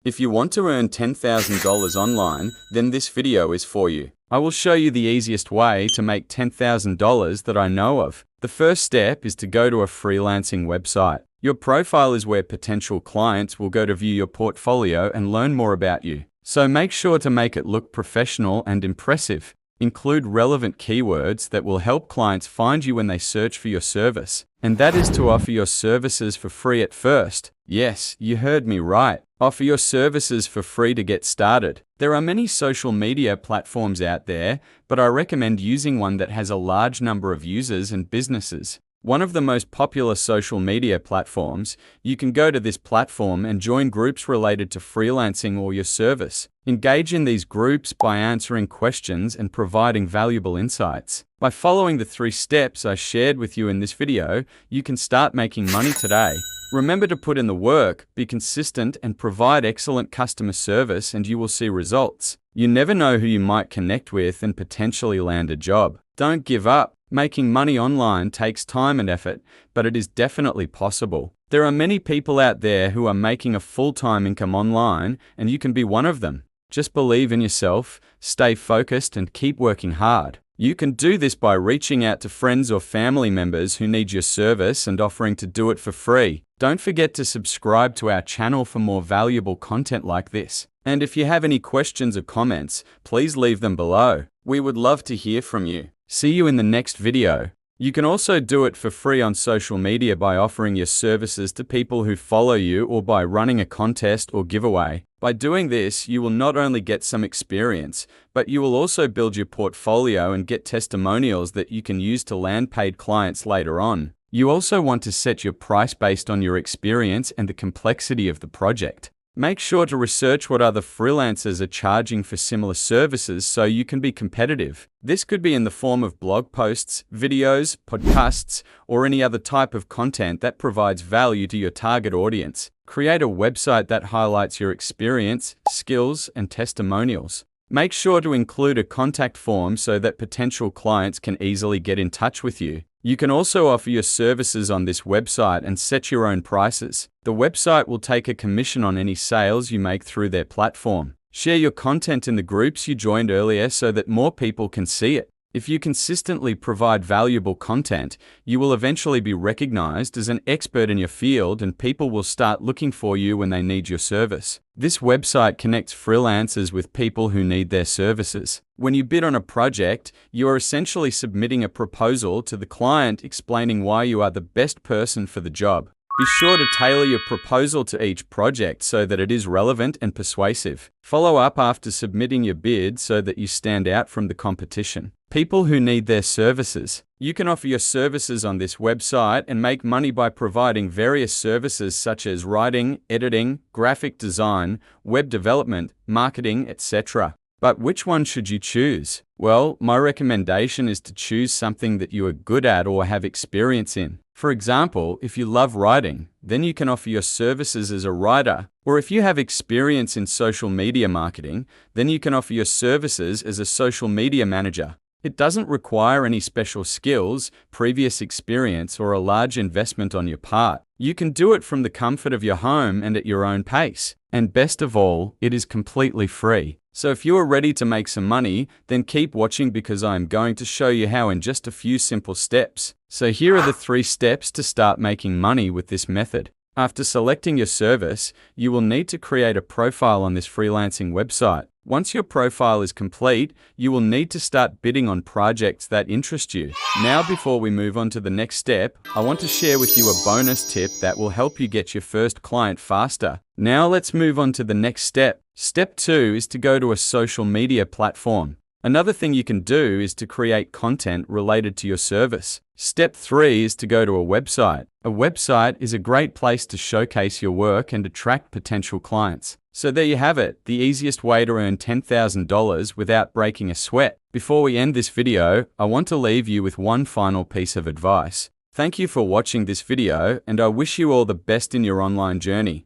If you want to earn $10,000 online, then this video is for you. I will show you the easiest way to make $10,000 that I know of. The first step is to go to a freelancing website. Your profile is where potential clients will go to view your portfolio and learn more about you. So make sure to make it look professional and impressive. Include relevant keywords that will help clients find you when they search for your service. And that is to offer your services for free at first. Yes, you heard me right. Offer your services for free to get started. There are many social media platforms out there, but I recommend using one that has a large number of users and businesses. One of the most popular social media platforms, you can go to this platform and join groups related to freelancing or your service. Engage in these groups by answering questions and providing valuable insights. By following the 3 steps I shared with you in this video, you can start making money today. Remember to put in the work, be consistent, and provide excellent customer service, and you will see results. You never know who you might connect with and potentially land a job. Don't give up. Making money online takes time and effort, but it is definitely possible. There are many people out there who are making a full-time income online, and you can be one of them. Just believe in yourself, stay focused, and keep working hard. You can do this by reaching out to friends or family members who need your service and offering to do it for free. Don't forget to subscribe to our channel for more valuable content like this. And if you have any questions or comments, please leave them below. We would love to hear from you. See you in the next video. You can also do it for free on social media by offering your services to people who follow you or by running a contest or giveaway. By doing this, you will not only get some experience, but you will also build your portfolio and get testimonials that you can use to land paid clients later on. You also want to set your price based on your experience and the complexity of the project. Make sure to research what other freelancers are charging for similar services so you can be competitive. This could be in the form of blog posts, videos, podcasts, or any other type of content that provides value to your target audience. Create a website that highlights your experience, skills, and testimonials. Make sure to include a contact form so that potential clients can easily get in touch with you. You can also offer your services on this website and set your own prices. The website will take a commission on any sales you make through their platform. Share your content in the groups you joined earlier so that more people can see it. If you consistently provide valuable content, you will eventually be recognized as an expert in your field and people will start looking for you when they need your service. This website connects freelancers with people who need their services. When you bid on a project, you are essentially submitting a proposal to the client explaining why you are the best person for the job. Be sure to tailor your proposal to each project so that it is relevant and persuasive. Follow up after submitting your bid so that you stand out from the competition. People who need their services. You can offer your services on this website and make money by providing various services such as writing, editing, graphic design, web development, marketing, etc. But which one should you choose? Well, my recommendation is to choose something that you are good at or have experience in. For example, if you love writing, then you can offer your services as a writer. Or if you have experience in social media marketing, then you can offer your services as a social media manager. It doesn't require any special skills, previous experience, or a large investment on your part. You can do it from the comfort of your home and at your own pace. And best of all, it is completely free. So if you are ready to make some money, then keep watching because I am going to show you how in just a few simple steps. So here are the 3 steps to start making money with this method. After selecting your service, you will need to create a profile on this freelancing website. Once your profile is complete, you will need to start bidding on projects that interest you. Now, before we move on to the next step, I want to share with you a bonus tip that will help you get your first client faster. Now let's move on to the next step. Step 2 is to go to a social media platform. Another thing you can do is to create content related to your service. Step 3 is to go to a website. A website is a great place to showcase your work and attract potential clients. So there you have it, the easiest way to earn $10,000 without breaking a sweat. Before we end this video, I want to leave you with one final piece of advice. Thank you for watching this video, and I wish you all the best in your online journey.